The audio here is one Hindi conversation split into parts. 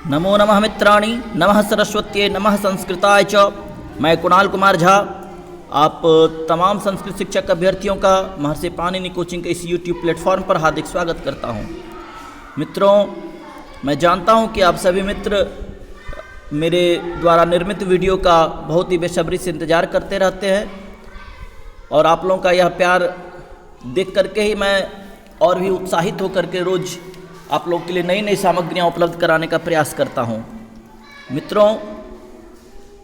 नमो नमः मित्राणि, नमः सरस्वत्यै, नमः संस्कृताय च। मैं कुणाल कुमार झा आप तमाम संस्कृत शिक्षक अभ्यर्थियों का महर्षि पाणिनि कोचिंग के इस यूट्यूब प्लेटफॉर्म पर हार्दिक स्वागत करता हूं। मित्रों, मैं जानता हूं कि आप सभी मित्र मेरे द्वारा निर्मित वीडियो का बहुत ही बेसब्री से इंतज़ार करते रहते हैं और आप लोगों का यह प्यार देख करके ही मैं और भी उत्साहित होकर के रोज़ आप लोगों के लिए नई नई सामग्रियां उपलब्ध कराने का प्रयास करता हूं। मित्रों,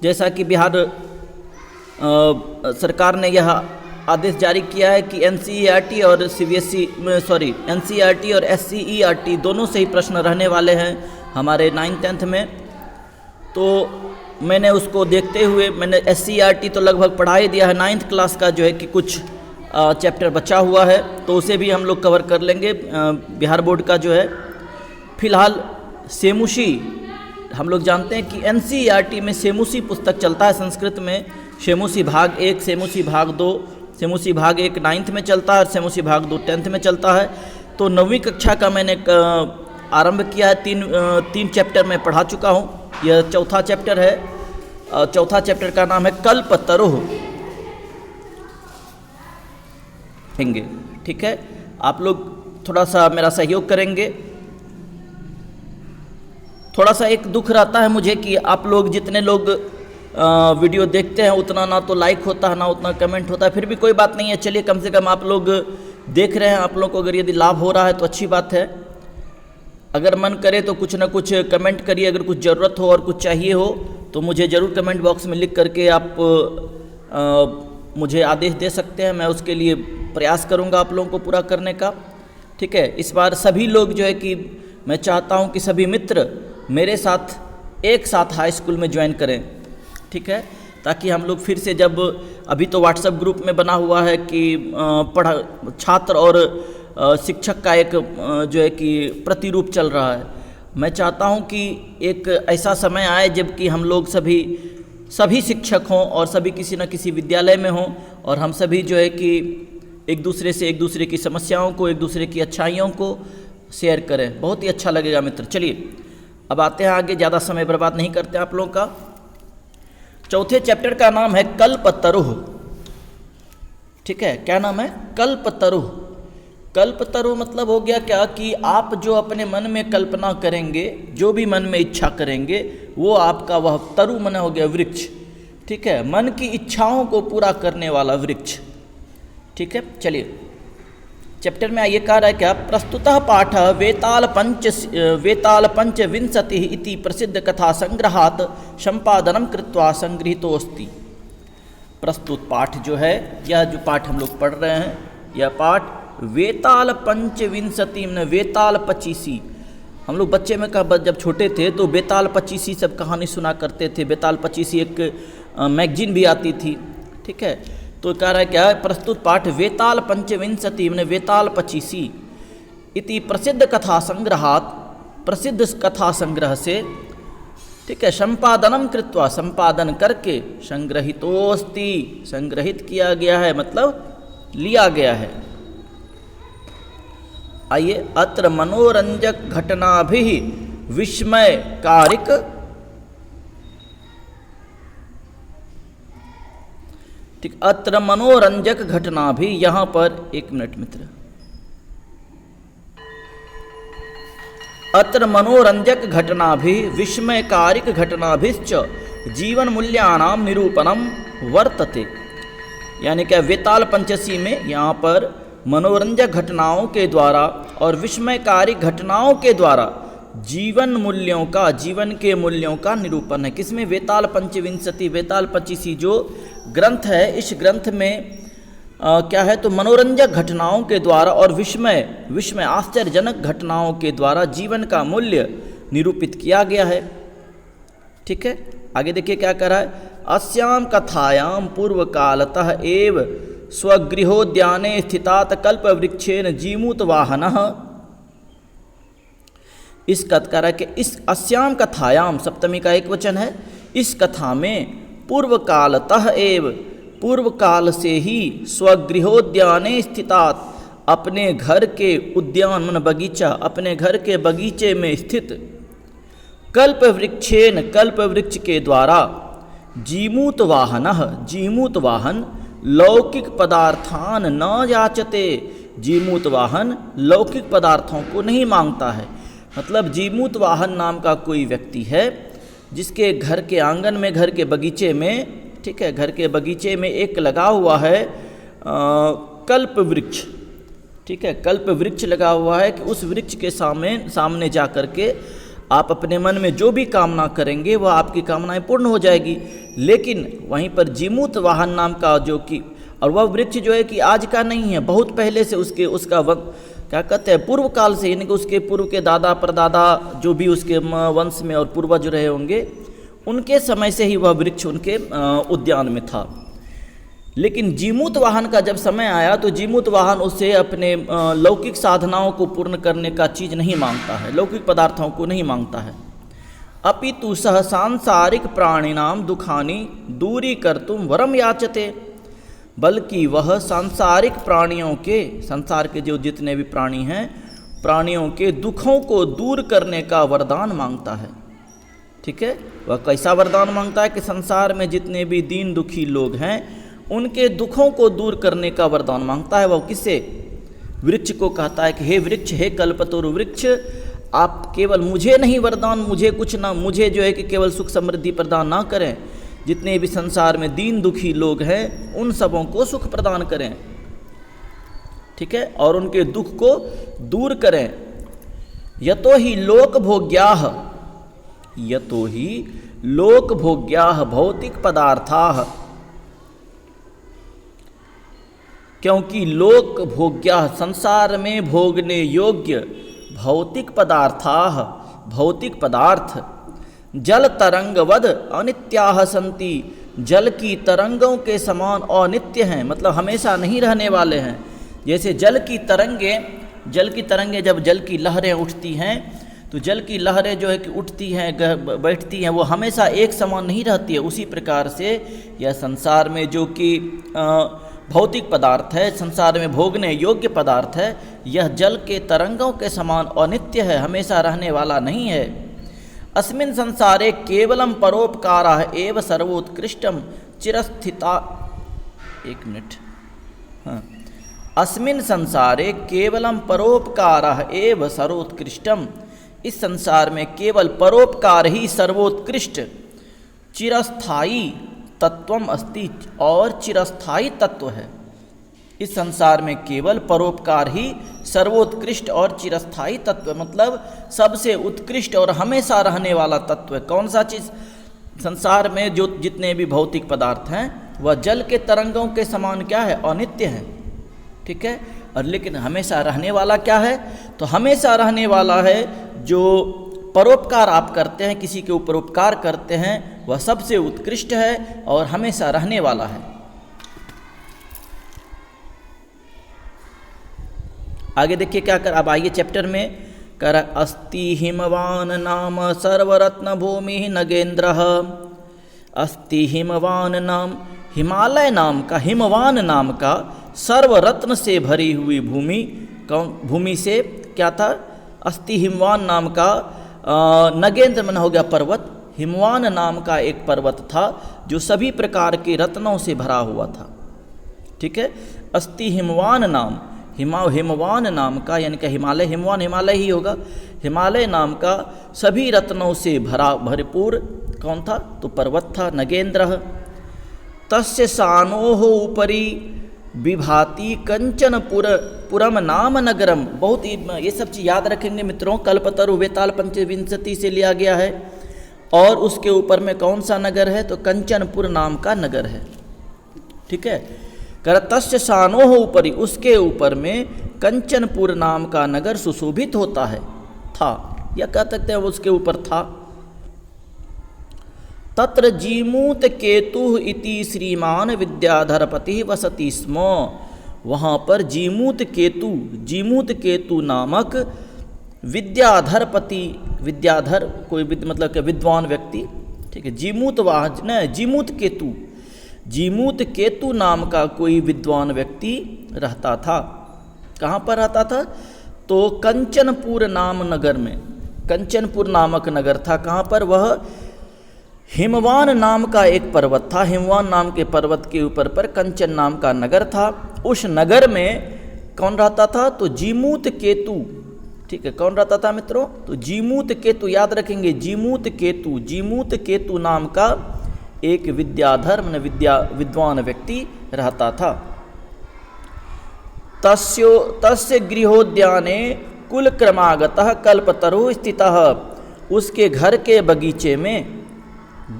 जैसा कि बिहार सरकार ने यह आदेश जारी किया है कि एनसीईआरटी और एनसीईआरटी और एससीईआरटी दोनों से ही प्रश्न रहने वाले हैं हमारे 9th 10th में। तो मैंने उसको देखते हुए मैंने एससीईआरटी तो लगभग पढ़ा ही दिया है। 9th क्लास का जो है कि कुछ चैप्टर बचा हुआ है तो उसे भी हम लोग कवर कर लेंगे। बिहार बोर्ड का जो है फिलहाल सेमुसी, हम लोग जानते हैं कि एनसीईआरटी में सेमुसी पुस्तक चलता है संस्कृत में। सेमुसी भाग 1, सेमुसी भाग 2, सेमुसी भाग 1 9th में चलता है और सेमुसी भाग 2 10th में चलता है। तो 9वीं कक्षा का मैंने आरंभ किया है। तीन चैप्टर मैं पढ़ा चुका हूँ। यह चौथा चैप्टर है। चौथा चैप्टर का नाम है कल्पतरुः। ठीक है, आप लोग थोड़ा सा मेरा सहयोग करेंगे। थोड़ा सा एक दुख रहता है मुझे कि आप लोग जितने लोग वीडियो देखते हैं उतना ना तो लाइक होता है ना उतना कमेंट होता है। फिर भी कोई बात नहीं है, चलिए कम से कम आप लोग देख रहे हैं। आप लोग को अगर यदि लाभ हो रहा है तो अच्छी बात है। अगर मन करे तो कुछ ना कुछ कमेंट करिए। अगर कुछ ज़रूरत हो और कुछ चाहिए हो तो मुझे ज़रूर कमेंट बॉक्स में लिख करके आप मुझे आदेश दे सकते हैं। मैं उसके लिए प्रयास करूंगा आप लोगों को पूरा करने का। ठीक है, इस बार सभी लोग जो है कि मैं चाहता हूं कि सभी मित्र मेरे साथ एक साथ हाई स्कूल में ज्वाइन करें। ठीक है, ताकि हम लोग फिर से जब अभी तो व्हाट्सएप ग्रुप में बना हुआ है कि छात्र और शिक्षक का एक जो है कि प्रतिरूप चल रहा है। मैं चाहता हूं कि एक ऐसा समय आए जबकि हम लोग सभी शिक्षक हों और सभी किसी न किसी विद्यालय में हों और हम सभी जो है कि एक दूसरे की समस्याओं को, एक दूसरे की अच्छाइयों को शेयर करें। बहुत ही अच्छा लगेगा मित्र। चलिए अब आते हैं आगे, ज़्यादा समय बर्बाद नहीं करते आप लोगों का। चौथे चैप्टर का नाम है कल्पतरुः। ठीक है, क्या नाम है? कल्पतरुः। कल्पतरुः मतलब हो गया क्या कि आप जो अपने मन में कल्पना करेंगे, जो भी मन में इच्छा करेंगे, वो आपका वह तरु मन हो गया वृक्ष। ठीक है, मन की इच्छाओं को पूरा करने वाला वृक्ष। ठीक है, चलिए चैप्टर में आइए। कह रहा है क्या? प्रस्तुतः पाठ वेताल पंचविंशतिः इति प्रसिद्ध कथा संग्रहात् संपादनम कृत्वा संगृहीतोऽस्ति। प्रस्तुत पाठ जो है, यह जो पाठ हम लोग पढ़ रहे हैं, यह पाठ वेताल पंचविंशति में वेताल 25। हम लोग बच्चे में जब छोटे थे तो बेताल 25 सब कहानी सुना करते थे। बेताल 25 एक मैगजीन भी आती थी। ठीक है, तो कह रहा है क्या? प्रस्तुत पाठ वेताल पंचविंशति में वेताल 25 इति प्रसिद्ध कथा संग्रहात्, प्रसिद्ध कथा संग्रह से, ठीक है, संपादनम कृत्वा, संपादन करके, संग्रहीतोस्ति, संग्रहित किया गया है मतलब लिया गया है। आइए, अत्र मनोरंजक घटनाभिः विस्मयकारिक, ठीक, अत्र मनोरंजक घटना भी, यहाँ पर एक मिनट मित्र, अत्र मनोरंजक घटना भी विस्मयकारिक घटनाभिश्च जीवन मूल्यानाम निरूपणम वर्तते। यानी क्या? वेताल पंचसी में यहाँ पर मनोरंजक घटनाओं के द्वारा और विस्मयकारी घटनाओं के द्वारा जीवन के मूल्यों का निरूपण है। किसमें? वेताल पंचविंशति, वेताल 25 जो ग्रंथ है, इस ग्रंथ में क्या है? तो मनोरंजक घटनाओं के द्वारा और विस्मय आश्चर्यजनक घटनाओं के द्वारा जीवन का मूल्य निरूपित किया गया है। ठीक है, आगे देखिए क्या कह रहा है? अस्याम कथायाम पूर्व कालतः एव स्वगृहोद्याने स्थितात कल्पवृक्षेण जीमूत वाहनः। इस कथकारा के इस अस्याम कथायाम, सप्तमी का एक वचन है, इस कथा में पूर्व कालतः एव, पूर्व काल से ही, स्वगृहोद्याने स्थितात, अपने घर के उद्यान मन बगीचा, अपने घर के बगीचे में स्थित, कल्प वृक्षेन, कल्प वृक्ष के द्वारा, जीमूत वाहनः, जीमूत वाहन, लौकिक पदार्थान न याचते, जीमूत वाहन लौकिक पदार्थों को नहीं मांगता है। मतलब जीमूत वाहन नाम का कोई व्यक्ति है जिसके घर के आंगन में, घर के बगीचे में, ठीक है, घर के बगीचे में एक लगा हुआ है कल्प वृक्ष, ठीक है, कल्प वृक्ष लगा हुआ है कि उस वृक्ष के सामने जा कर के आप अपने मन में जो भी कामना करेंगे वह आपकी कामनाएं पूर्ण हो जाएगी। लेकिन वहीं पर जीमूत वाहन नाम का जो कि, और वह वृक्ष जो है कि आज का नहीं है, बहुत पहले से उसका क्या कहते हैं, पूर्व काल से, यानी कि उसके पूर्व के दादा परदादा जो भी उसके वंश में और पूर्वज रहे होंगे, उनके समय से ही वह वृक्ष उनके उद्यान में था। लेकिन जीमूत वाहन का जब समय आया तो जीमूत वाहन उससे अपने लौकिक साधनाओं को पूर्ण करने का चीज़ नहीं मांगता है, लौकिक पदार्थों को नहीं मांगता है। अपितु सह सांसारिक प्राणिनाम दुखानी दूरी कर्तुम वरम याचते, बल्कि वह सांसारिक प्राणियों के, संसार के जो जितने भी प्राणी हैं, प्राणियों के दुखों को दूर करने का वरदान मांगता है। ठीक है, वह कैसा वरदान मांगता है कि संसार में जितने भी दीन दुखी लोग हैं उनके दुखों को दूर करने का वरदान मांगता है। वह किससे? वृक्ष को कहता है कि हे वृक्ष, हे कल्पतरु वृक्ष, आप केवल मुझे नहीं वरदान, मुझे कुछ ना, मुझे जो है कि केवल सुख समृद्धि प्रदान ना करें, जितने भी संसार में दीन दुखी लोग हैं उन सबों को सुख प्रदान करें, ठीक है, और उनके दुख को दूर करें। यतो ही लोक भोग्याः, यतो ही लोक भोग्याः भौतिक पदार्थाः, क्योंकि लोक भोग्याः संसार में भोगने योग्य भौतिक पदार्थाः, भौतिक पदार्थ जल तरंगवद अनित्याः सन्ति, जल की तरंगों के समान अनित्य हैं, मतलब हमेशा नहीं रहने वाले हैं। जैसे जल की तरंगें जब जल की लहरें उठती हैं तो जल की लहरें जो है कि उठती हैं बैठती हैं, वो हमेशा एक समान नहीं रहती है। उसी प्रकार से यह संसार में जो कि भौतिक पदार्थ है, संसार में भोगने योग्य पदार्थ है, यह जल के तरंगों के समान अनित्य है, हमेशा रहने वाला नहीं है। अस्मिन् संसारे केवलम परोपकारः एव सर्वोत्कृष्टम चिरस्थिता, एक मिनट, हाँ, अस्मिन् संसारे केवलम परोपकारः एव सर्वोत्कृष्टम, इस संसार में केवल परोपकार ही सर्वोत्कृष्ट चिरस्थायी तत्वम अस्ति, और चिरस्थायी तत्व है। इस संसार में केवल परोपकार ही सर्वोत्कृष्ट और चिरस्थायी तत्व, मतलब सबसे उत्कृष्ट और हमेशा रहने वाला तत्व है। कौन सा चीज़? संसार में जो जितने भी भौतिक पदार्थ हैं वह जल के तरंगों के समान क्या है? अनित्य है, ठीक है, और लेकिन हमेशा रहने वाला क्या है? तो हमेशा रहने वाला है जो परोपकार आप करते हैं, किसी के ऊपर उपकार करते हैं, वह सबसे उत्कृष्ट है और हमेशा रहने वाला है। आगे देखिए क्या कर, अब आइए चैप्टर में कर, अस्ति हिमवान नाम सर्वरत्न भूमि नगेंद्र, अस्ति हिमवान नाम, हिमालय नाम का, हिमवान नाम का सर्वरत्न से भरी हुई भूमि, कौन भूमि से क्या था? अस्ति हिमवान नाम का, नगेंद्र मन हो गया पर्वत, हिमवान नाम का एक पर्वत था जो सभी प्रकार के रत्नों से भरा हुआ था, ठीक है। अस्ति हिमवान नाम, हिमवान नाम का यानी कि हिमालय, हिमवान हिमालय ही होगा, हिमालय नाम का सभी रत्नों से भरपूर कौन था? तो पर्वत था, नगेंद्र। तस्य सानोः उपरि विभाति कंचन पुरम नाम नगरम, बहुत ये सब चीज़ याद रखेंगे मित्रों, कल्पतरु वेताल पंचविंशति से लिया गया है। और उसके ऊपर में कौन सा नगर है? तो कंचनपुर नाम का नगर है, ठीक है। करतस्य शानोह ऊपरी, उसके ऊपर में कंचनपुर नाम का नगर सुशोभित होता है, था, या कह सकते हैं उसके ऊपर था। तत्र जीमूत केतु इति श्रीमान विद्याधरपति वसति स्म, वहाँ पर जीमूत केतु नामक विद्याधरपति, विद्याधर कोई मतलब कि विद्वान व्यक्ति, ठीक है। जीमूत केतु नाम का कोई विद्वान व्यक्ति रहता था। कहाँ पर रहता था? तो कंचनपुर नाम नगर में, कंचनपुर नामक नगर था। कहाँ पर? वह हिमवान नाम का एक पर्वत था, हिमवान नाम के पर्वत के ऊपर पर कंचन नाम का नगर था। उस नगर में कौन रहता था? तो जीमूत केतु। ठीक है, कौन रहता था मित्रों? तो जीमूत केतु, याद रखेंगे, जीमूत केतु। जीमूत केतु नाम का एक विद्याधर विद्वान व्यक्ति रहता था। तस्य गृहोद्याने कुलक्रमागतः कल्पतरु स्थितः। उसके घर के बगीचे में,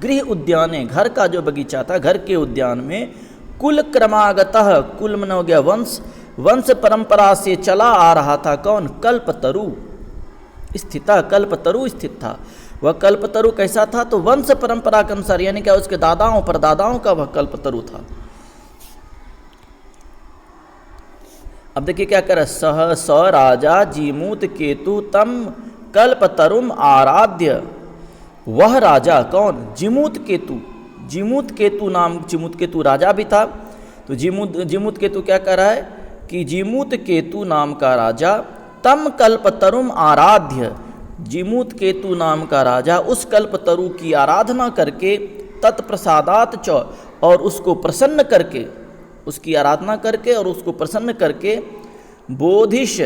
गृह उद्याने, घर का जो बगीचा था, घर के उद्यान में कुल क्रमागतः, कुल मन हो गया वंश, वंश परंपरा से चला आ रहा था। कौन? कल्पतरु स्थित, कल्पतरु स्थित था। वह कल्पतरु कैसा था? तो वंश परंपरा के अनुसार, यानी क्या उसके दादाओं परदादाओं का वह कल्पतरु था। अब देखिए क्या कर, सह स राजा जीमूत केतु तम कल्पतरुम आराध्य। वह राजा कौन? जीमूत केतु। जीमूत केतु नाम, जीमूत केतु राजा भी था। तो जीमूत केतु क्या कर रहा है कि जीमूत केतु नाम का राजा तम कल्पतरुम आराध्य, जीमूत केतु नाम का राजा उस कल्पतरु की आराधना करके, तत्प्रसादात च, और उसको प्रसन्न करके, उसकी आराधना करके और उसको प्रसन्न करके, बोधिश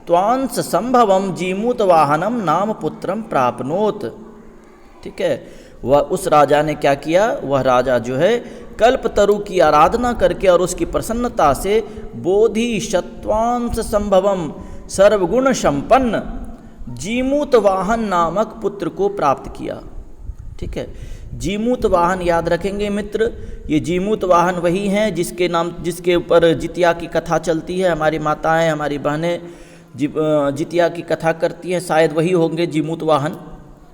त्वांस संभवम जीमूत वाहनम नाम पुत्रम प्राप्नोत। ठीक है, वह उस राजा ने क्या किया? वह राजा जो है कल्पतरु की आराधना करके और उसकी प्रसन्नता से बोधि शत्वांश संभवम सर्वगुण संपन्न जीमूत वाहन नामक पुत्र को प्राप्त किया। ठीक है, जीमूत वाहन याद रखेंगे मित्र, ये जीमूत वाहन वही हैं जिसके नाम, जिसके ऊपर जितिया की कथा चलती है। हमारी माताएं, हमारी बहनें जितिया की कथा करती हैं, शायद वही होंगे जीमूत वाहन।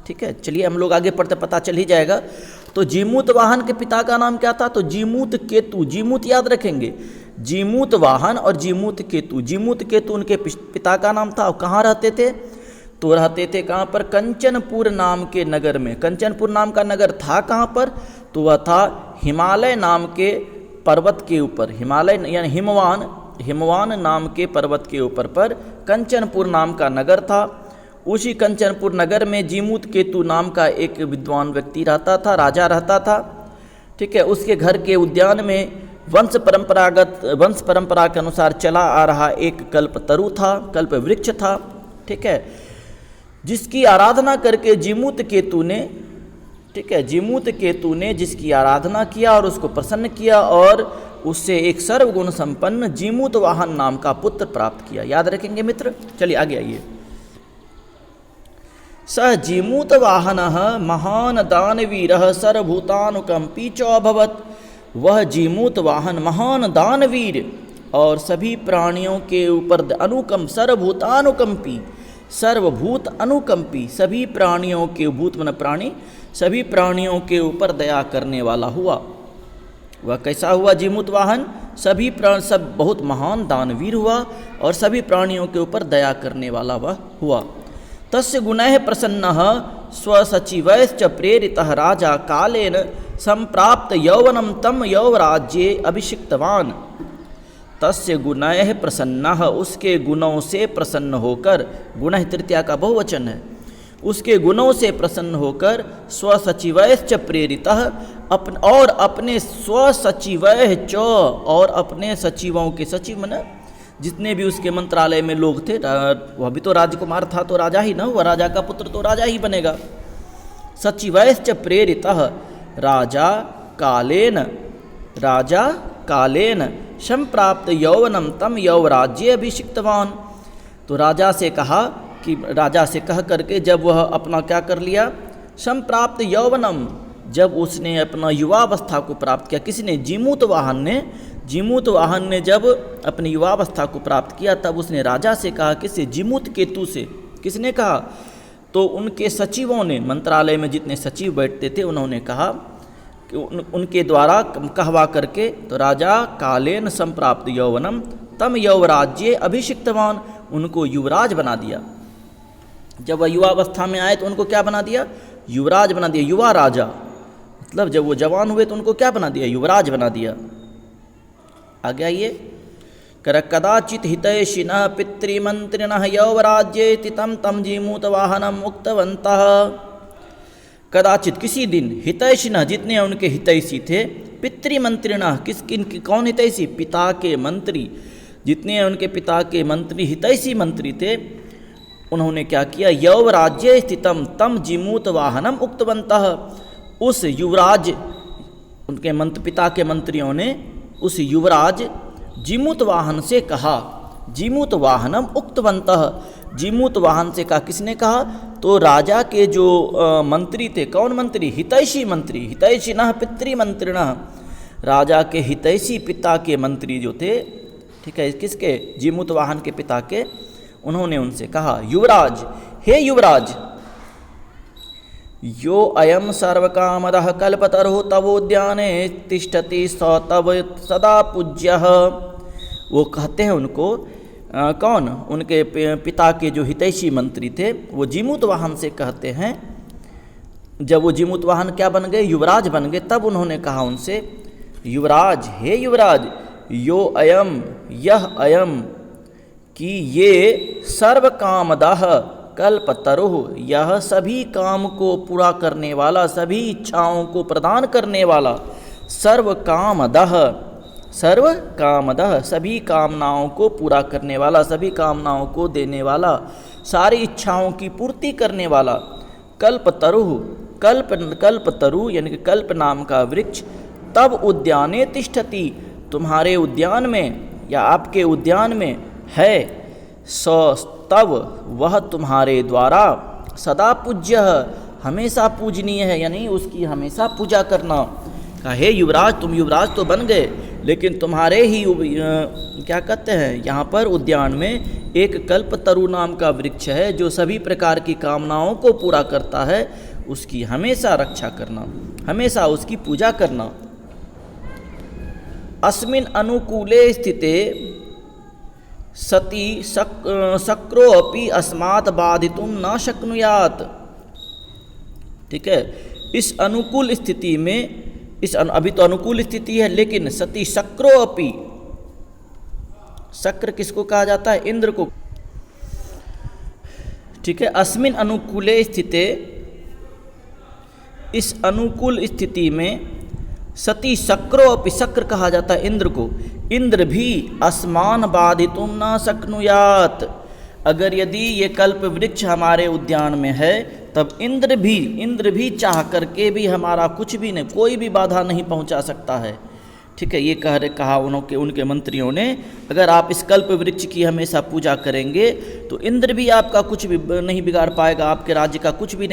ठीक है, चलिए हम लोग आगे पढ़ते पता चल ही जाएगा। तो जीमूत वाहन के पिता का नाम क्या था? तो जीमूत केतु। जीमूत याद रखेंगे, जीमूत वाहन और जीमूत केतु। जीमूत केतु उनके पिता का नाम था। और कहाँ रहते थे? तो रहते थे कहाँ पर? कंचनपुर नाम के नगर में। कंचनपुर नाम का नगर था कहाँ पर? तो वह था हिमालय नाम के पर्वत के ऊपर। हिमालय यानी हिमवान नाम के पर्वत के ऊपर पर कंचनपुर नाम का नगर था। उसी कंचनपुर नगर में जीमूत केतु नाम का एक विद्वान व्यक्ति रहता था, राजा रहता था। ठीक है, उसके घर के उद्यान में वंश परंपरा के अनुसार चला आ रहा एक कल्पतरु था, कल्प वृक्ष था। ठीक है, जिसकी आराधना करके जीमूत केतु ने, ठीक है, जीमूत केतु ने जिसकी आराधना किया और उसको प्रसन्न किया और उससे एक सर्वगुण संपन्न जीमूत वाहन नाम का पुत्र प्राप्त किया। याद रखेंगे मित्र। चलिए आगे आइए। सह जीमूत वाहन महान दानवीर सर्वभूतानुकंपी च अभवत। वह जीमूत वाहन महान दानवीर और सभी प्राणियों के ऊपर सर्वभूतानुकंपी, सर्वभूत अनुकंपी, सभी प्राणियों के, भूत मन प्राणी, सभी प्राणियों के ऊपर दया करने वाला हुआ। वह कैसा हुआ? जीमूत वाहन सब बहुत महान दानवीर हुआ और सभी प्राणियों के ऊपर दया करने वाला वह हुआ। तस्य गुणैः प्रसन्नः स्वसचिवैश्च प्रेरितः राजा कालेन संप्राप्त यौवनं तम यौवराज्ये अभिषिक्तवान। तस्य गुणैः प्रसन्नः, उसके गुणों से प्रसन्न होकर, गुणः तृतीया का बहुवचन है, उसके गुणों से प्रसन्न होकर स्वसचिवैश्च प्रेरितः, और अपने स्वसचिवैः च, और अपने सचिवों के, सचिव मन जितने भी उसके मंत्रालय में लोग थे, वह भी तो राजकुमार था, तो राजा ही ना हुआ, राजा का पुत्र तो राजा ही बनेगा। सचिवैश्च प्रेरितः राजा कालेन संप्राप्त यौवनम तम यौवराज्ये अभिषिक्तवान। तो राजा से कह करके जब वह अपना क्या कर लिया? संप्राप्त यौवनम, जब उसने अपना युवावस्था को प्राप्त किया। किसने? जीमूत वाहन ने जब अपनी युवावस्था को प्राप्त किया तब उसने राजा से कहा, किससे? जीमूत केतु से। किसने कहा? तो उनके सचिवों ने, मंत्रालय में जितने सचिव बैठते थे उन्होंने कहा कि उनके द्वारा कहवा करके, तो राजा कालेन संप्राप्त यौवनम तम यौवराज्ये अभिषिक्तवान, उनको युवराज बना दिया। जब वह युवावस्था में आए तो उनको क्या बना दिया? युवराज बना दिया, युवा राजा। मतलब जब वो जवान हुए तो उनको क्या बना दिया? युवराज बना दिया। आगे आइए। कदाचित् हितैषिणः पितृमन्त्रिणः यौवराज्ये स्थितं तं जीमूतवाहनम् उक्तवन्तः। कदाचित किसी दिन हितैषिणः जितने उनके हितैषी थे, पितृमंत्रिणः कौन हितैषी? पिता के मंत्री, जितने उनके पिता के मंत्री हितैषी मंत्री थे, उन्होंने क्या किया? यौवराज्ये स्थितम तम जीमूत वाहनम उक्तवन्तः। उस युवराज, उनके पिता के मंत्रियों ने उस युवराज जीमूत वाहन से कहा, जीमूत वाहनम उक्तवन्तः, जीमूत वाहन से कहा। किसने कहा? तो राजा के जो मंत्री थे, कौन मंत्री? हितैषी मंत्री, हितैषिणः पितृमंत्रिणः, राजा के हितैषी पिता के मंत्री जो थे, ठीक है, किसके? जीमूत वाहन के पिता के। उन्होंने उनसे कहा, युवराज, हे युवराज, यो अयम सर्वकामदः कल्पतरुः तवोद्याने तिष्ठति स तव सदा पूज्यः। वो कहते हैं उनको, कौन? उनके पिता के जो हितैषी मंत्री थे, वो जीमूत वाहन से कहते हैं। जब वो जीमूत वाहन क्या बन गए? युवराज बन गए। तब उन्होंने कहा उनसे, युवराज, हे युवराज, यो अयम, यह अयम, कि ये सर्व कामदः कल्पतरुः, यह सभी काम को पूरा करने वाला, सभी इच्छाओं को प्रदान करने वाला, सर्व कामदः, सर्व कामदः, सभी कामनाओं को पूरा करने वाला, सभी कामनाओं को देने वाला, सारी इच्छाओं की पूर्ति करने वाला, कल्पतरुः, कल्पतरु यानी कि कल्प नाम का वृक्ष, तब उद्याने तिष्ठति, तुम्हारे उद्यान में या आपके उद्यान में है, तब वह तुम्हारे द्वारा सदा पूज्य, हमेशा पूजनीय है, यानी उसकी हमेशा पूजा करना। कहा, हे युवराज, तुम युवराज तो बन गए, लेकिन तुम्हारे ही क्या कहते हैं, यहाँ पर उद्यान में एक कल्पतरु नाम का वृक्ष है जो सभी प्रकार की कामनाओं को पूरा करता है, उसकी हमेशा रक्षा करना, हमेशा उसकी पूजा करना। अस्मिन् अनुकूले स्थिते सती शक्रो अपि अस्मात् बाधितुं न शक्नुयात्। ठीक है, इस अनुकूल स्थिति में, अभी तो अनुकूल स्थिति है, लेकिन सती शक्रो अपि, शक्र किसको कहा जाता है? इंद्र को। ठीक है, अस्मिन् अनुकूले स्थिते, इस अनुकूल स्थिति में सती शक्रो अपि, शक्र कहा जाता है इंद्र को, इंद्र भी अस्मान बाधितुं न शक्नुयात्। अगर यदि ये कल्प वृक्ष हमारे उद्यान में है, तब इंद्र भी चाह करके भी हमारा कुछ भी नहीं, कोई भी बाधा नहीं पहुंचा सकता है। ठीक है, ये कहा उनके मंत्रियों ने, अगर आप इस कल्प वृक्ष की हमेशा पूजा करेंगे तो इंद्र भी आपका कुछ भी नहीं बिगाड़ पाएगा, आपके राज्य का कुछ भी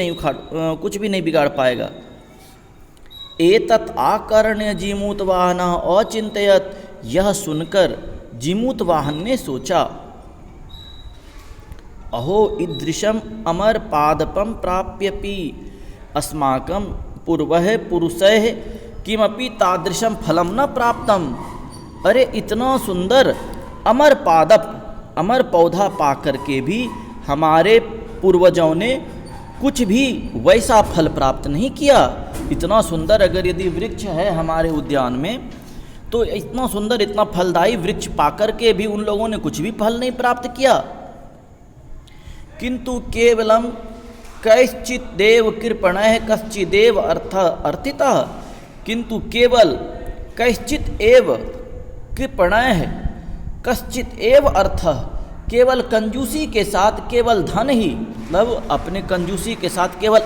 नहीं बिगाड़ पाएगा। एतत् आकर्ण्य जीमूत वाहन अचिंतयत्, यह सुनकर जीमूत वाहन ने सोचा, अहो ईदृशम अमर पादपम प्राप्यपि अस्माकं पूर्वः पुरुषैः किमपि तादृशम फलम न प्राप्तम। अरे इतना सुंदर अमर पादप, अमर पौधा पाकर के भी हमारे पूर्वजों ने कुछ भी वैसा फल प्राप्त नहीं किया। इतना सुंदर अगर यदि वृक्ष है हमारे उद्यान में, तो इतना सुंदर, इतना फलदायी वृक्ष पाकर के भी उन लोगों ने कुछ भी फल नहीं प्राप्त किया। किंतु केवलम कैश्चित देव कृपणः कश्चिदेव अर्थितः, किंतु केवल कैश्चित एव कृपणः कश्चित एव अर्थः, केवल कंजूसी के साथ, केवल धन ही, मतलब अपने कंजूसी के साथ केवल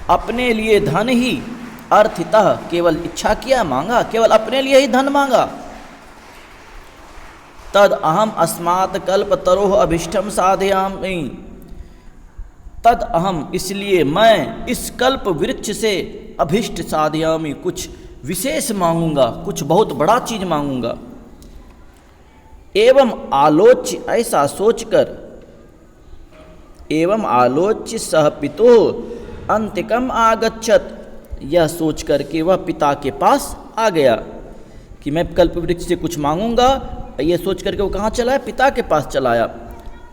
अपने लिए धन ही, अर्थितः केवल इच्छा किया, मांगा, केवल अपने लिए ही धन मांगा। तद अहम अस्मात् कल्पतरोः अभीष्टम साधयामि, तद अहम, इसलिए मैं इस कल्प वृक्ष से अभीष्ट साधयामि, कुछ विशेष मांगूंगा, कुछ बहुत बड़ा चीज मांगूंगा। एवं आलोच्य, ऐसा सोचकर, एवं आलोच्य सह पितुः अंतिकम आगच्छत, यह सोच करके वह पिता के पास आ गया कि मैं कल्प वृक्ष से कुछ मांगूंगा। यह सोच करके वो कहाँ चला है? पिता के पास चलाया।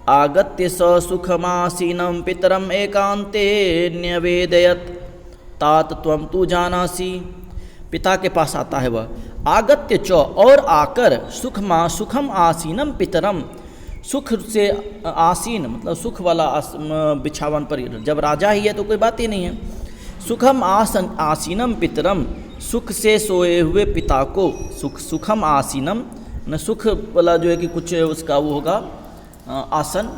आगत्य स सुखमासीनं पितरम एकांते न्यवेदयत तात त्वं तु जानासि। पिता के पास आता है वह, आगत्य च और आकर सुखम आसीनम पितरम, सुख से आसीन मतलब सुख वाला बिछावन पर, जब राजा ही है तो कोई बात ही नहीं है। सुखम आसीनम पितरम, सुख से सोए हुए पिता को, सुखम आसीनम न सुख वाला जो है कि कुछ उसका वो होगा आसन,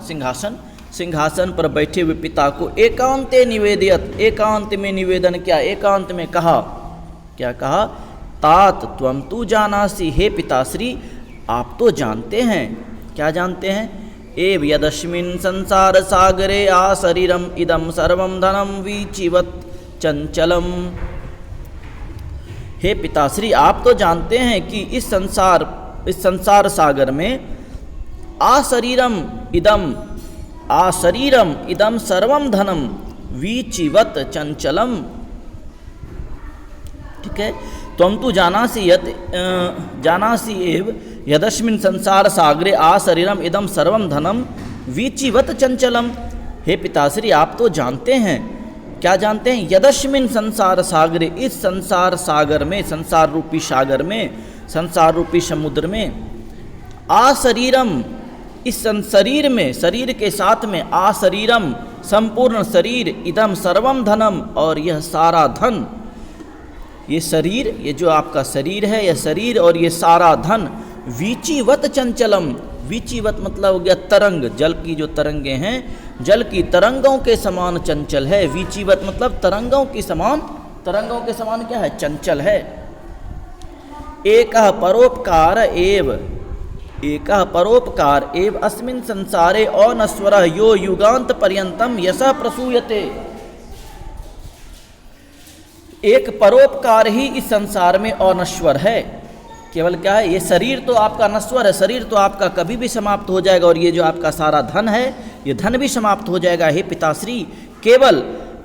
सिंहासन पर बैठे हुए पिता को एकांते निवेदियत, एकांत में निवेदन किया, एकांत में कहा, क्या कहा, तात त्वम तू जानासी, हे पिताश्री आप तो जानते हैं, क्या जानते हैं, एव यदस्मिन् संसार सागरे आ शरीरम इदम सर्वम धनम वीचिवत चंचलम। हे पिताश्री आप तो जानते हैं कि इस संसार सागर में आ शरीरम इदम सर्वम धनम वीचिवत चंचलम, ठीक है। त्वं तु जानासि एव यदस्मिन् संसार सागरे आ शरीरम इदम सर्वम धनम वीचिवत चंचलम। हे पिताश्री आप तो जानते हैं, क्या जानते हैं, यदस्मिन् संसार सागरे, इस संसार सागर में, संसार रूपी सागर में, संसार रूपी समुद्र में, आ शरीरम इस शरीर में, शरीर के साथ में, आ शरीरम संपूर्ण शरीर, इदम सर्वम धनम और यह सारा धन, ये शरीर, ये जो आपका शरीर है, यह शरीर और ये सारा धन, वीचिवत चंचलम, वीचिवत मतलब हो गया तरंग, जल की जो तरंगे हैं, जल की तरंगों के समान चंचल है। वीचिवत मतलब तरंगों के समान क्या है, चंचल है। एकः परोपकार एव अस्मिन् संसारे अनश्वरः यो युगांत पर्यंतम यशः प्रसूयते। एक परोपकार ही इस संसार में अनश्वर है। केवल क्या है, ये शरीर तो आपका नश्वर है, शरीर तो आपका कभी भी समाप्त हो जाएगा, और ये जो आपका सारा धन है, ये धन भी समाप्त हो जाएगा। हे पिताश्री केवल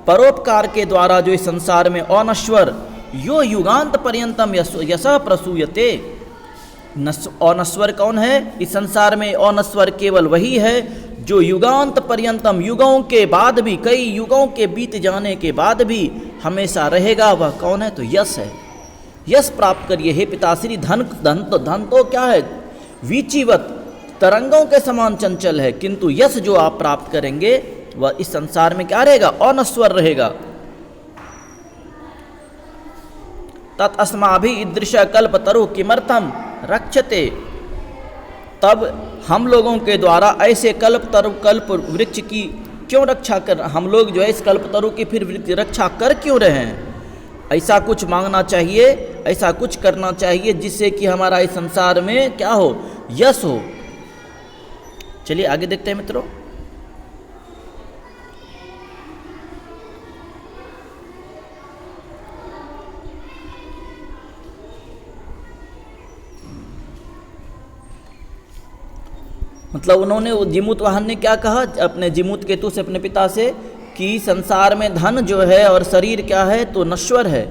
परोपकार के द्वारा जो इस संसार में अनश्वर, यो युगांत पर्यंतम यशः प्रसूयते। अनश्वर कौन है इस संसार में, अनश्वर केवल वही है जो युगांत पर्यंतम, युगों के बाद भी, कई युगों के बीत जाने के बाद भी हमेशा रहेगा। वह कौन है, तो यश है। यश प्राप्त करिए हे पिताश्री। धन तो क्या है, वीचिवत तरंगों के समान चंचल है, किंतु यश जो आप प्राप्त करेंगे वह इस संसार में क्या रहेगा, अनश्वर रहेगा। तत्स्माभि ईदृश कल्पतरु किमर्थम रक्षते, तब हम लोगों के द्वारा ऐसे कल्प वृक्ष की क्यों रक्षा कर, हम लोग जो है इस कल्पतरु की फिर रक्षा कर क्यों रहे हैं। ऐसा कुछ मांगना चाहिए, ऐसा कुछ करना चाहिए जिससे कि हमारा इस संसार में क्या हो, यश हो। चलिए आगे देखते हैं मित्रों। मतलब उन्होंने, वो जिमूत वाहन ने क्या कहा अपने जिमूत केतु से, अपने पिता से, कि संसार में धन जो है और शरीर क्या है, तो नश्वर है,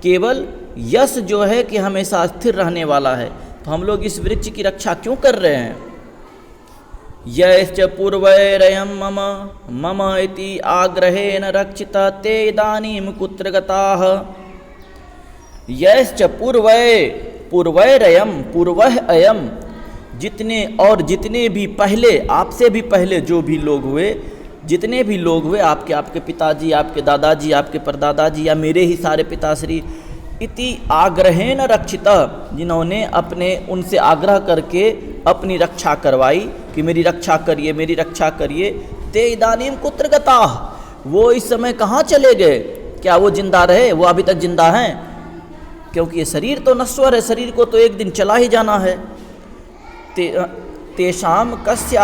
केवल यश जो है कि हमेशा स्थिर रहने वाला है। तो हम लोग इस वृक्ष की रक्षा क्यों कर रहे हैं। यश्च पूर्वैरयं मम इति आग्रहेण रक्षिता ते इदानीं कुत्र गताः। यश्च पूर्वैरयं पूर्वः अयं, जितने भी पहले, आपसे भी पहले जो भी लोग हुए, जितने भी लोग हुए, आपके पिताजी, आपके दादाजी, आपके परदादाजी, या मेरे ही सारे पिताश्री, इति आग्रहेण रक्षिता, जिन्होंने अपने उनसे आग्रह करके अपनी रक्षा करवाई कि मेरी रक्षा करिए, मेरी रक्षा करिए। ते इदानीम कुत्र गताः, वो इस समय कहाँ चले गए, क्या वो जिंदा रहे, वो अभी तक जिंदा हैं, क्योंकि ये शरीर तो नश्वर है, शरीर को तो एक दिन चला ही जाना है। तेषाम कस्य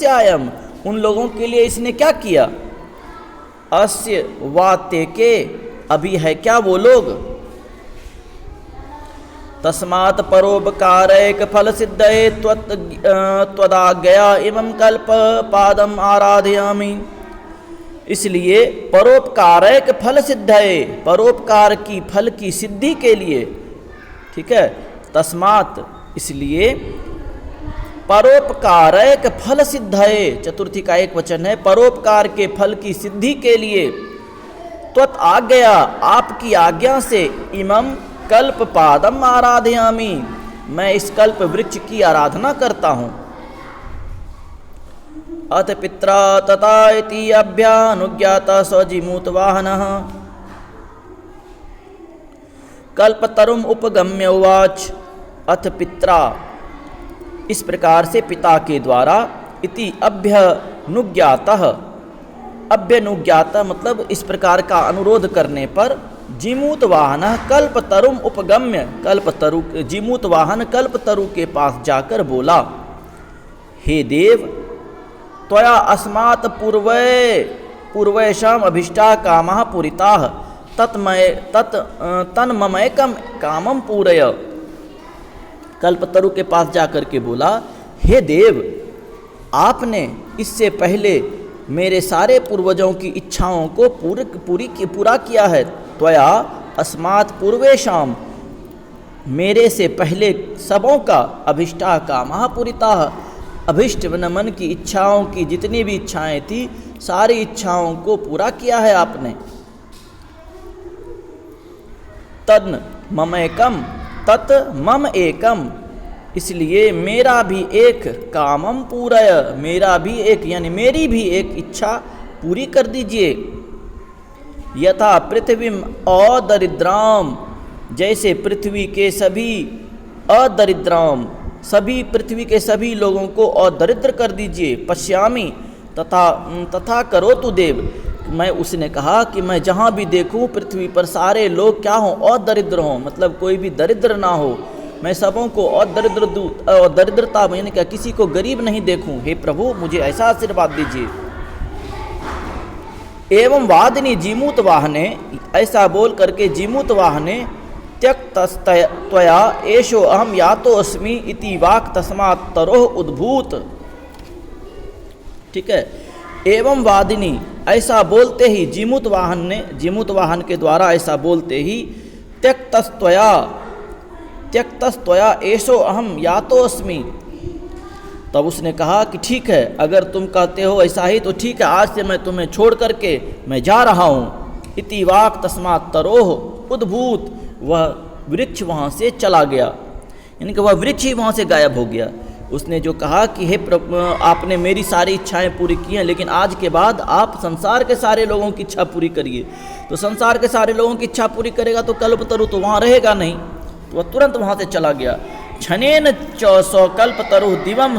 आयम, उन लोगों के लिए इसने क्या किया, अस्य वाते के, अभी है क्या वो लोग। तस्मात् परोपकारैक फल सिद्धये त्वदाज्ञया इमं कल्प पादम आराधयामि। इसलिए परोपकारैक फल सिद्धये, परोपकार की फल की सिद्धि के लिए, ठीक है, तस्मात् इसलिए, परोपकारैक फल सिद्धये, चतुर्थी का एक वचन है, परोपकार के फल की सिद्धि के लिए, त्वत् आज्ञया, आपकी आज्ञा से, इमम कल्प पादम आराधयामि, मैं इस कल्प वृक्ष की आराधना करता हूँ। अथ पित्रा तथा इति अभ्यानुज्ञाता स्वजिमूत वाहनः कल्पतरुम उपगम्य उवाच। अथ पित्रा, इस प्रकार से पिता के द्वारा, इति अभ्यनुज्ञातः, अभ्यनुज्ञातः मतलब इस प्रकार का अनुरोध करने पर, जिमूत वाहन कल्पतरुम उपगम्य, कल्पतरु जिमूत वाहन कल्पतरु के पास जाकर बोला, हे देव, त्वया अस्मात् पूर्वैषाम अभिष्टा कामः पूरिताः तन्ममैकं कामं पूरय। कल्पतरु के पास जाकर के बोला, हे देव, आपने इससे पहले मेरे सारे पूर्वजों की इच्छाओं को पूरा किया है। त्वया अस्मात् पूर्वेषाम, मेरे से पहले सबों का, अभिष्टा कामः पूरिताः, अभिष्ट मन की इच्छाओं की जितनी भी इच्छाएं थी, सारी इच्छाओं को पूरा किया है आपने। तन् ममैकम, तत् मम एकम, इसलिए मेरा भी एक, कामम पूरय, मेरा भी एक यानी मेरी भी एक इच्छा पूरी कर दीजिए। यथा पृथ्वी अदरिद्राम, जैसे पृथ्वी के सभी अदरिद्राम, सभी पृथ्वी के सभी लोगों को अदरिद्र कर दीजिए। पश्यामि तथा करोतु देव, मैं उसने कहा कि मैं जहाँ भी देखूँ पृथ्वी पर सारे लोग क्या हों, अदरिद्र हों, मतलब कोई भी दरिद्र ना हो, मैं सबों को दरिद्रता यानी क्या किसी को गरीब नहीं देखूं। हे प्रभु, मुझे ऐसा आशीर्वाद दीजिए। एवं वादिनी जीमूत वाहने, ऐसा बोल करके जीमूत वाहने, त्यक्तस्त्वया एषो अहम यातो अस्मि इति वाक् तस्मात् तरोः उद्भूत। ठीक है, एवं वादिनी, ऐसा बोलते ही जीमूत वाहन ने, जीमूत वाहन के द्वारा ऐसा बोलते ही, त्यक्तस्त्वया एषो अहम यातो अस्मि, तब उसने कहा कि ठीक है, अगर तुम कहते हो ऐसा ही तो ठीक है, आज से मैं तुम्हें छोड़ करके मैं जा रहा हूँ। इति वाक् तस्मात् तरोः उद्भूत, वह वृक्ष वहाँ से चला गया, यानी कि वह वृक्ष ही वहाँ से गायब हो गया। उसने जो कहा कि हे आपने मेरी सारी इच्छाएं पूरी की हैं, लेकिन आज के बाद आप संसार के सारे लोगों की इच्छा पूरी करिए। तो संसार के सारे लोगों की इच्छा पूरी करेगा तो कल्पतरु तो वहाँ रहेगा नहीं, तो वह तुरंत वहाँ से चला गया। क्षणेन च सौ कल्पतरु दिवम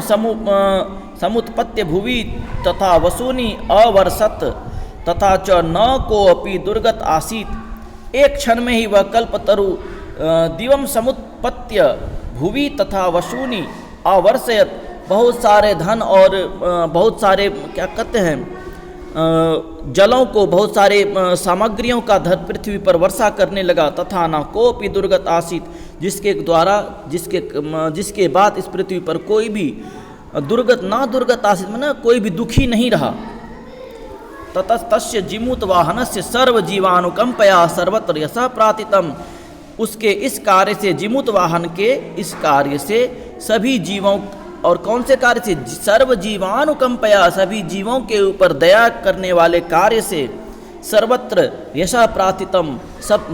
समुत्पत्य भुवि तथा वसूनि अवर्षत तथा च न कोऽपि दुर्गत आसीत। एक क्षण में ही वह कल्पतरु दिवम समुत्पत्य भुवि तथा वसूनि अवर्षयत, बहुत सारे धन और बहुत सारे क्या कहते हैं जलों को, बहुत सारे सामग्रियों का धन पृथ्वी पर वर्षा करने लगा। तथा न कोऽपि दुर्गत आसीत, जिसके द्वारा जिसके बाद इस पृथ्वी पर कोई भी दुर्गत आसीत माने कोई भी दुखी नहीं रहा। ततस्तस्य जीमूत वाहनस्य सर्व जीवानुकंपया सर्वत्र यशः प्रातितम, उसके इस कार्य से, जीमूत वाहन के इस कार्य से सभी जीवों, और कौन से कार्य से, सर्व जीवानुकंपया, सभी जीवों के ऊपर दया करने वाले कार्य से, सर्वत्र यशः प्रातितम,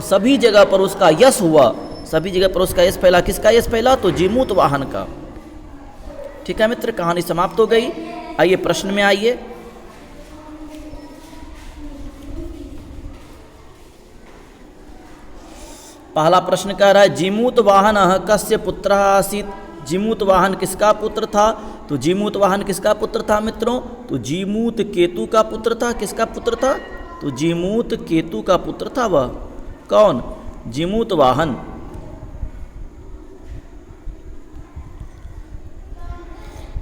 सभी जगह पर उसका यश हुआ, सभी जगह पर उसका यश फैला। किसका यश फैला? तो जीमूत वाहन का। ठीक है मित्र, कहानी समाप्त हो गई। आइए प्रश्न में आइए। पहला प्रश्न कह रहा है, जीमूत वाहन कस्य पुत्र आसीत। जीमूत वाहन किसका पुत्र था? तो जीमूत वाहन किसका पुत्र था मित्रों? तो जीमूत केतु का पुत्र था। किसका पुत्र था? तो जीमूत केतु का पुत्र था। वह कौन? जीमूत वाहन।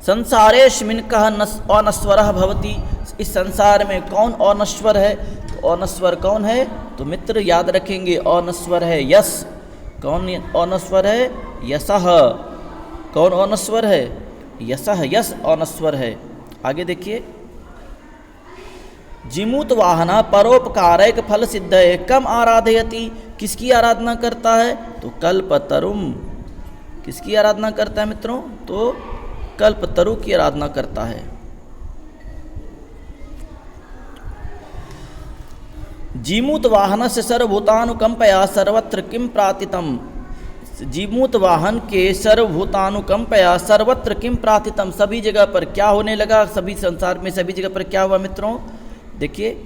संसारेस्मिन् कः अनश्वरः भवति। इस संसार में कौन अनश्वर है? तो अनश्वर कौन है? तो मित्र याद रखेंगे, अनश्वर है यश। कौन अनश्वर है? यशः। कौन अनश्वर है? यशः, यश अनश्वर है। आगे देखिए, जीमूत वाहन परोपकारक फल सिद्धये कम आराधयति। किसकी आराधना करता है? तो कल्पतरुम। किसकी आराधना करता है मित्रों? तो कल्पतरु की आराधना करता है। जीमूत वाहनस्य सर्वभूतानुकंपया सर्वत्र किम प्रातितम। जीमूत वाहन के सर्वभूतानुकंपया सर्वत्र किम प्रातितम, सभी जगह पर क्या होने लगा, सभी संसार में सभी जगह पर क्या हुआ मित्रों, देखिए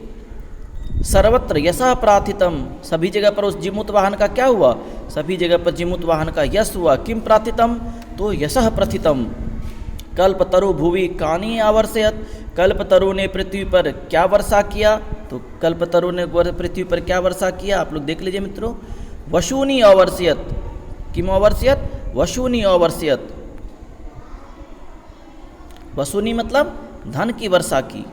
सर्वत्र यशः प्राथितम, सभी जगह पर उस जीमूत वाहन का क्या हुआ, सभी जगह पर जीमूत वाहन का यश हुआ। किम प्राथितम, तो यशः प्रथितम। कल्पतरु भुवि कानि आवर्षयत, कल्पतरु ने पृथ्वी पर क्या वर्षा किया, तो कल्पतरु ने पृथ्वी पर क्या वर्षा किया, आप लोग देख लीजिए मित्रों। वशूनि अवर्षयत, किम अवर्षयत, वशूनि अवर्षयत। वशूनि मतलब धन की वर्षा की।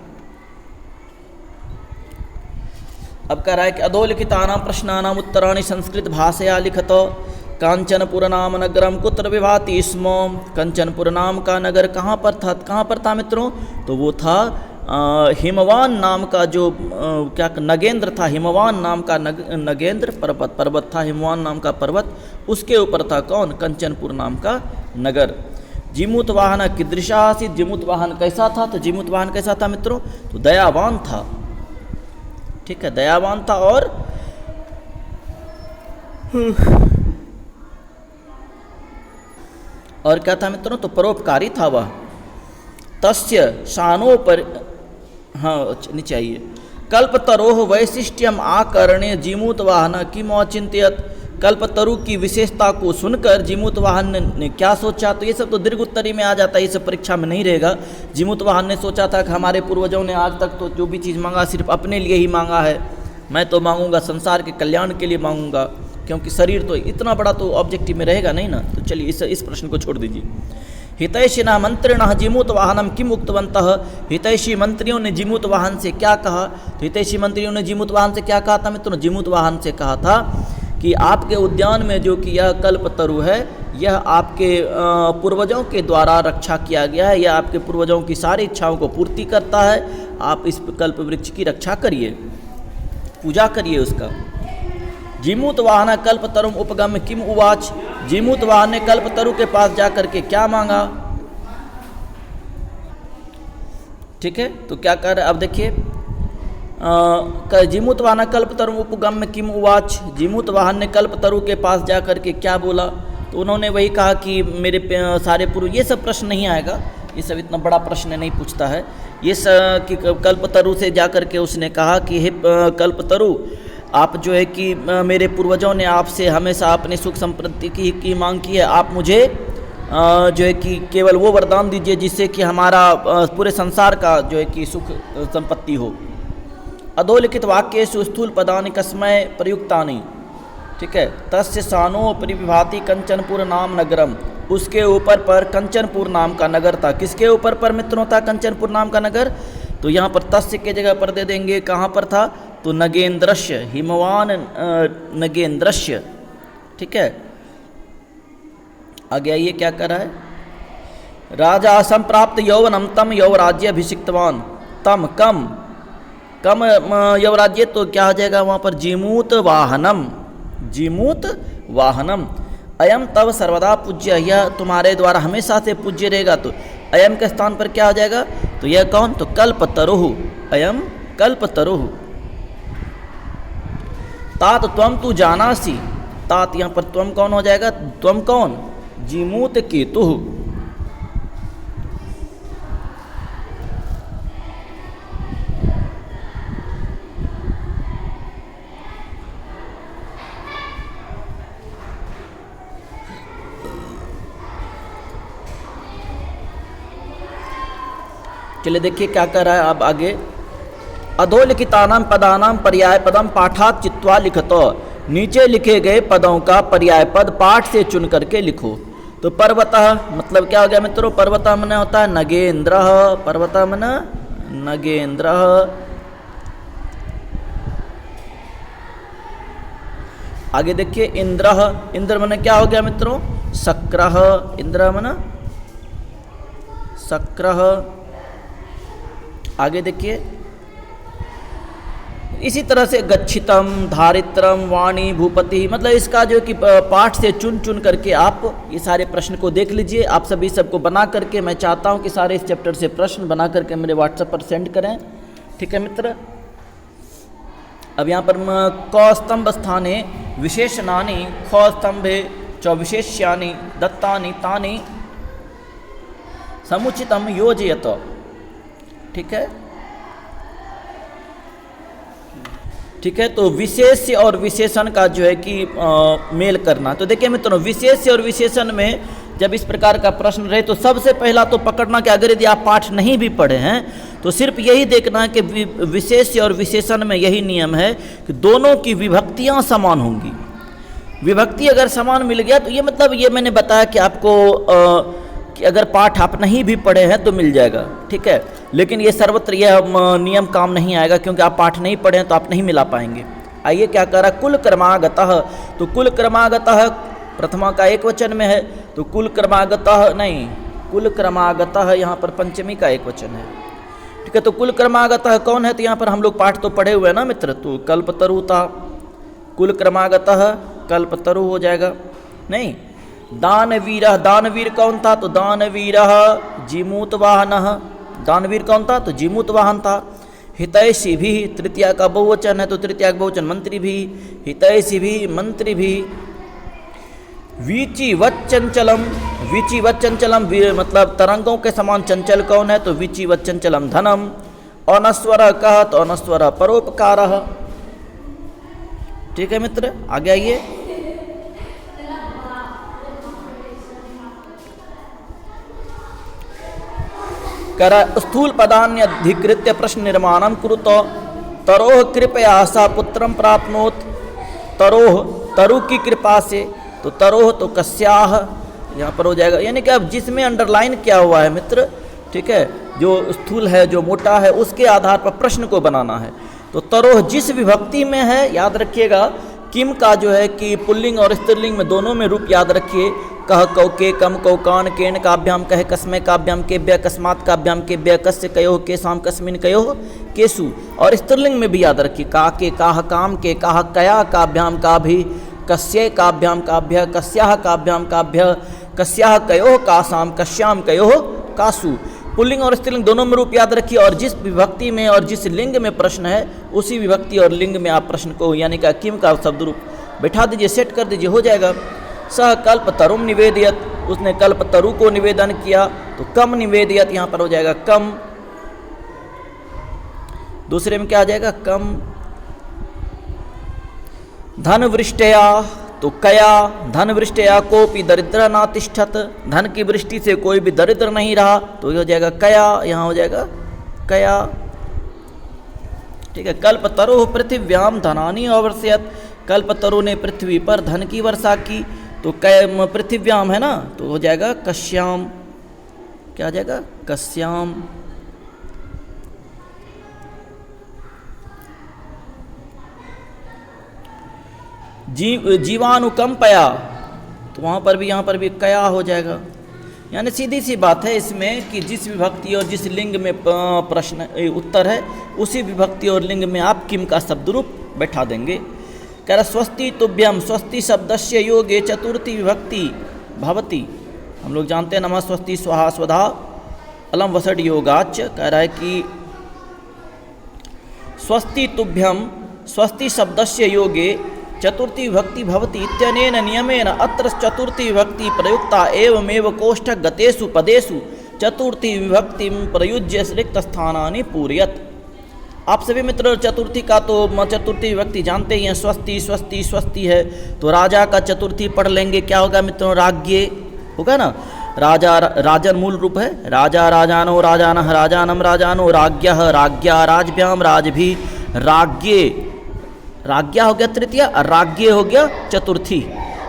अब कह रहा है कि अधोलिखितानां प्रश्नानां उत्तराणि संस्कृत भाषया लिखत। कांचनपुर नाम नगरम कुत्र विभाति स्म। कंचनपुर नाम का नगर कहाँ पर था, कहाँ पर था मित्रों, तो वो था हिमवान नाम का जो क्या नगेंद्र था, हिमवान नाम का नगेंद्र पर्वत था, हिमवान नाम का पर्वत, उसके ऊपर था कौन, कंचनपुर नाम का नगर। जीमूत वाहन कीदृशा आसीत्, जीमूत वाहन कैसा था, तो जीमूत वाहन कैसा था मित्रों, तो दयावान था, ठीक है, दयावान था और क्या था मित्रों, तो परोपकारी था वह। तस्य शानो पर, हाँ नीचे आइए, कल्पतरोह वैशिष्ट्यम आकर्ण्य जीमूत वाहन किम औचिन्त्यत। कल्पतरु की विशेषता को सुनकर जीमूत वाहन ने क्या सोचा, तो ये सब तो दीर्घ उत्तरी में आ जाता है, ये सब परीक्षा में नहीं रहेगा। जीमूत वाहन ने सोचा था कि हमारे पूर्वजों ने आज तक तो जो भी चीज़ मांगा सिर्फ अपने लिए ही मांगा है, मैं तो मांगूंगा संसार के कल्याण के लिए मांगूंगा, क्योंकि शरीर तो इतना बड़ा तो ऑब्जेक्टिव में रहेगा नहीं ना। तो चलिए इस प्रश्न को छोड़ दीजिए। हितैषिणः मंत्रिणः जीमूत वाहनम किम उक्तवन्तः। हितैषी मंत्रियों ने जीमूत वाहन से क्या कहा, तो हितैषी मंत्रियों ने जीमूत वाहन से क्या कहा था मित्रों, जीमूत वाहन से कहा था कि आपके उद्यान में जो कि यह कल्पतरु है, यह आपके पूर्वजों के द्वारा रक्षा किया गया है, यह आपके पूर्वजों की सारी इच्छाओं को पूर्ति करता है, आप इस कल्प वृक्ष की रक्षा करिए, पूजा करिए उसका। जीमूत वाहन कल्पतरुम उपगम्य किम उवाच। जीमूत वाहन ने कल्पतरु के पास जाकर के क्या मांगा, ठीक है, तो क्या कर रहे अब देखिए, जीमूत वाहन कल्पतरु उपगम्य किम उवाच। जीमूत वाहन ने कल्पतरु के पास जाकर के क्या बोला, तो उन्होंने वही कहा कि मेरे सारे पूर्व, ये सब प्रश्न नहीं आएगा, ये सब इतना बड़ा प्रश्न नहीं पूछता है, ये कि कल्पतरु से जाकर के उसने कहा कि हे कल्पतरु, आप जो है कि मेरे पूर्वजों ने आपसे हमेशा अपने सुख संपत्ति की मांग की है, आप मुझे जो है कि केवल वो वरदान दीजिए जिससे कि हमारा पूरे संसार का जो है कि सुख संपत्ति हो। अधोलिखित वाक्येषु स्थूल पदानि कस्मै प्रयुक्तानि, ठीक है, तस्य शानो परिविभाति कंचनपुर नाम नगरम, उसके ऊपर पर कंचनपुर नाम का नगर था। किसके ऊपर पर मित्रों था कंचनपुर नाम का नगर, तो यहाँ पर तस्य के जगह पर दे देंगे, कहाँ पर था, तो नगेंद्रस्य, हिमवान नगेंद्रस्य, ठीक है। आगे आइए क्या कर रहा है, राजा संप्राप्त यौवनम तम यौवराज्य अभिषिक्तवान। तम कम कम यौवराज्य, तो क्या हो जाएगा वहाँ पर, जीमूत वाहनम, जीमूत वाहनम। अयम तब सर्वदा पूज्य, यह तुम्हारे द्वारा हमेशा से पूज्य रहेगा। तो अयम के स्थान पर क्या हो जाएगा, तो यह कौन, तो कल्पतरुः, अयम कल्पतरुः। तात त्वम तू जानासी, तात यहाँ पर त्वम कौन हो जाएगा, त्वम कौन, जीमूत केतुः। चलिए देखिए क्या कर रहा है अब आगे, अधोलिखितानां पदानां पर्याय पदम पाठात चित्वा लिखतो। नीचे लिखे गए पदों का पर्याय पद पाठ से चुन करके लिखो। तो पर्वतः मतलब क्या हो गया मित्रों, पर्वतः मन होता है नगेंद्र, पर्वतः मन नगेंद्र। आगे देखिए इंद्र, इंद्र मन क्या हो गया मित्रों, शक्रः, इंद्र मन शक्रः। आगे देखिए इसी तरह से गच्छितम, धारित्रम, वाणी, भूपति, मतलब इसका जो कि पाठ से चुन चुन करके आप ये सारे प्रश्न को देख लीजिए। आप सभी सबको बना करके, मैं चाहता हूँ कि सारे इस चैप्टर से प्रश्न बना करके मेरे व्हाट्सएप पर सेंड करें, ठीक है मित्र। अब यहाँ पर क स्तंभ स्थाने विशेषणानि ख स्तंभे च विशेष्यानि दत्तानि तानि समुचितम योजयत। ठीक है, ठीक है। तो विशेष्य और विशेषण का जो है कि मेल करना। तो देखिए मित्रों, विशेष्य और विशेषण में जब इस प्रकार का प्रश्न रहे तो सबसे पहला तो पकड़ना कि अगर यदि आप पाठ नहीं भी पढ़े हैं तो सिर्फ यही देखना है कि विशेष्य और विशेषण में यही नियम है कि दोनों की विभक्तियां समान होंगी। विभक्ति अगर समान मिल गया तो ये मतलब ये मैंने बताया कि आपको कि अगर पाठ आप नहीं भी पढ़े हैं तो मिल जाएगा। ठीक है, लेकिन ये सर्वत्र यह नियम काम नहीं आएगा क्योंकि आप पाठ नहीं पढ़े हैं तो आप नहीं मिला पाएंगे। आइए क्या कह रहा, कुल क्रमागतः। तो कुल क्रमागतः प्रथमा का एक वचन में है, तो कुल क्रमागतः नहीं, कुल क्रमागतः यहाँ पर पंचमी का एक वचन है। ठीक है, तो कुल क्रमागतः कौन है, तो यहाँ पर हम लोग पाठ तो पढ़े हुए हैं ना मित्र। तो कल्पतरु था, कुल क्रमागतः कल्पतरु हो जाएगा। नहीं, दानवीर, दानवीर कौन था, तो दानवीर जीमूत वाहन। दानवीर कौन था, तो जीमूत वाहन था। हितैषी भी तृतीया का बहुवचन है, तो तृतीया का बहुवचन मंत्री भी, हितैषी भी मंत्री भी। वीचिवच्चंचलम, वीचिवच्चंचलम मतलब तरंगों के समान चंचल कौन है, तो वीचिवच्चंचलम धनम। अनस्वर कह, तो अनस्वर परोपकार। ठीक है मित्र, आगे आइए। स्थूल पदान्यधिकृत्य प्रश्न निर्माणम कुरुत। तरोह कृपया सा पुत्रम प्राप्नोत। तरोह, तरु की कृपा से, तो तरोह तो कस्याह यहाँ पर हो जाएगा। यानी कि अब जिसमें अंडरलाइन किया हुआ है मित्र, ठीक है, जो स्थूल है जो मोटा है उसके आधार पर प्रश्न को बनाना है। तो तरोह जिस विभक्ति में है, याद रखिएगा किम का जो है कि पुल्लिंग और स्त्रीलिंग में दोनों में रूप याद रखिए। कह कौ के कम कौ कान केन काभ्याम कह कस्मै काभ्याम केभ्य कस्मात् काभ्याम केभ्य कस्य कयोः केसाम कस्मिन कयोः केसु। और स्त्रीलिंग में भी याद रखिए का के काह काम के काह कया काभ्याम काभि कस्यै काभ्याम काभ्य कस्याः काभ्याम काभ्य कस्याः कयोः कासाम कस्याम कयोः कासु। पुल्लिंग और स्त्रीलिंग दोनों में रूप याद रखिए और जिस विभक्ति में और जिस लिंग में प्रश्न है उसी विभक्ति और लिंग में आप प्रश्न को यानी कि किम का शब्द रूप बैठा दीजिए, सेट कर दीजिए, हो जाएगा। सह कल्पतरुम निवेदयत, उसने कल्पतरु को निवेदन किया, तो कम निवेदयत यहाँ पर हो जाएगा कम। दूसरे में क्या आ जाएगा, कम। धन वृष्टया, तो कया, धन वृष्टया कोपि दरिद्र नातिष्ठत, धन की वृष्टि से कोई भी दरिद्र नहीं रहा, तो ये हो जाएगा कया, यहाँ हो जाएगा कया। ठीक है, कल्पतरु पृथिव्याम धनानि अवर्षयत, कल्पतरु ने पृथ्वी पर धन की वर्षा की, तो पृथिव्याम है ना, तो हो जाएगा कश्याम। क्या आ जाएगा, कश्याम। जीवानुकंपया, तो वहाँ पर भी यहाँ पर भी कया हो जाएगा। यानी सीधी सी बात है इसमें कि जिस विभक्ति और जिस लिंग में प्रश्न उत्तर है उसी विभक्ति और लिंग में आप किम का शब्द रूप बैठा देंगे। कह रहा स्वस्ति तुभ्यम, स्वस्ति शब्दस्य योगे चतुर्थी विभक्ति भवति। हम लोग जानते हैं नमः स्वस्ति स्वाहा स्वधा अलम वसट योगाच। कह रहा है कि स्वस्ति तुभ्यम स्वस्ति शब्दस्य योगे चतुर्थी विभक्ति भवति इत्यनेन नियमेन अत्र चतुर्थी विभक्ति प्रयुक्ता एवमेव कोष्ठक गतेषु पदेषु चतुर्थी विभक्ति प्रयुज्य रिक्त स्थानानि पूरयत। आप सभी मित्र चतुर्थी का तो चतुर्थी विभक्ति जानते ही हैं, स्वस्ति स्वस्ति स्वस्ति है, तो राजा का चतुर्थी पढ़ लेंगे, क्या होगा मित्रों, राज्ञे होगा ना। राजा, राजन मूल रूप है, राजा राजानो राजानः राजानम राजानो राज्ञः राज्ञा राजभ्याम राजभी राज्ञे, राज्ञा हो गया तृतीया, राज्ञे हो गया चतुर्थी,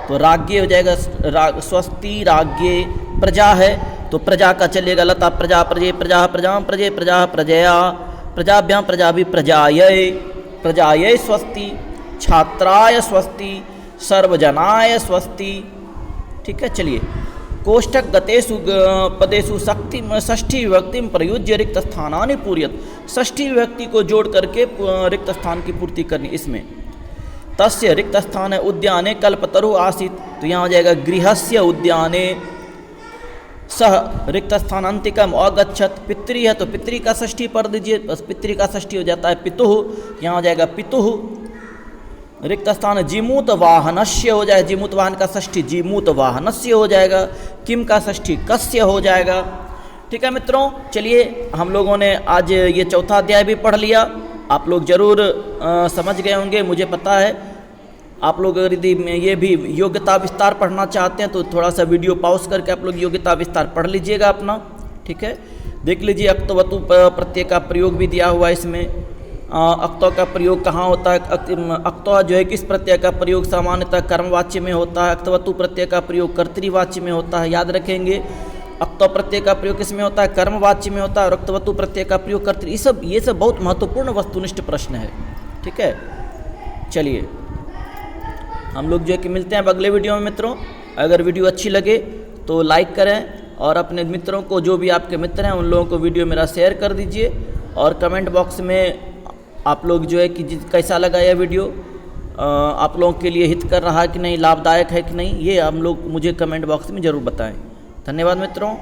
तो राज्ञे हो जाएगा स्वस्ति राज्ञे। प्रजा है तो प्रजा का चलेगा लता प्रजा प्रजे प्रजा प्रजाम प्रजे प्रजा प्रजया प्रजाभ्याम प्रजा भी प्रजायै प्रजायै स्वस्ति, छात्राय स्वस्ति, सर्वजनाय स्वस्ति। ठीक है, चलिए। कोष्ठक गतेषु पदेषु शक्ति षष्ठी विभक्ति प्रयुज्य रिक्त स्थानानि पूर्यत, षष्ठी विभक्ति को जोड़ करके रिक्त स्थान की पूर्ति करनी। इसमें तस्य रिक्त स्थान है उद्याने कल्पतरु आसीत, तो यहाँ हो जाएगा गृहस्य उद्याने। सह रिक्त स्थान अंतिकम अगच्छत, पितृ है तो पितृ का षष्ठी पढ़ दीजिए, बस पितृ का षष्ठी हो जाता है पितुः, यहाँ हो जाएगा पितुः। रिक्त स्थान जीमूत वाहनस्य हो जाएगा, जीमूत वाहन का षष्ठी जीमूत वाहनस्य हो जाएगा, किम का षष्ठी कस्य हो जाएगा। ठीक है मित्रों, चलिए हम लोगों ने आज ये चौथा अध्याय भी पढ़ लिया। आप लोग जरूर समझ गए होंगे, मुझे पता है। आप लोग अगर यदि ये भी योग्यता विस्तार पढ़ना चाहते हैं तो थोड़ा सा वीडियो पॉज करके आप लोग योग्यता विस्तार पढ़ लीजिएगा अपना। ठीक है, देख लीजिए अक्तवतु प्रत्यय का प्रयोग भी दिया हुआ है इसमें। अक्तौ का प्रयोग कहाँ होता है? अक्तौ जो है किस प्रत्यय का प्रयोग सामान्यतः कर्मवाच्य में होता है, अक्तवतु प्रत्यय का प्रयोग कर्तृवाच्य में होता है। याद रखेंगे, अक्तौ प्रत्यय का प्रयोग किस में होता है? कर्मवाच्य में होता है, और अक्तवतु प्रत्यय का प्रयोग कर्तृ। ये सब बहुत महत्वपूर्ण वस्तुनिष्ठ प्रश्न है। ठीक है, चलिए हम लोग जो है कि मिलते हैं अब अगले वीडियो में मित्रों। अगर वीडियो अच्छी लगे तो लाइक करें और अपने मित्रों को, जो भी आपके मित्र हैं उन लोगों को वीडियो मेरा शेयर कर दीजिए, और कमेंट बॉक्स में आप लोग जो है कि कैसा लगा यह वीडियो, आप लोगों के लिए हित कर रहा है कि नहीं, लाभदायक है कि नहीं, ये हम लोग मुझे कमेंट बॉक्स में ज़रूर बताएं। धन्यवाद मित्रों।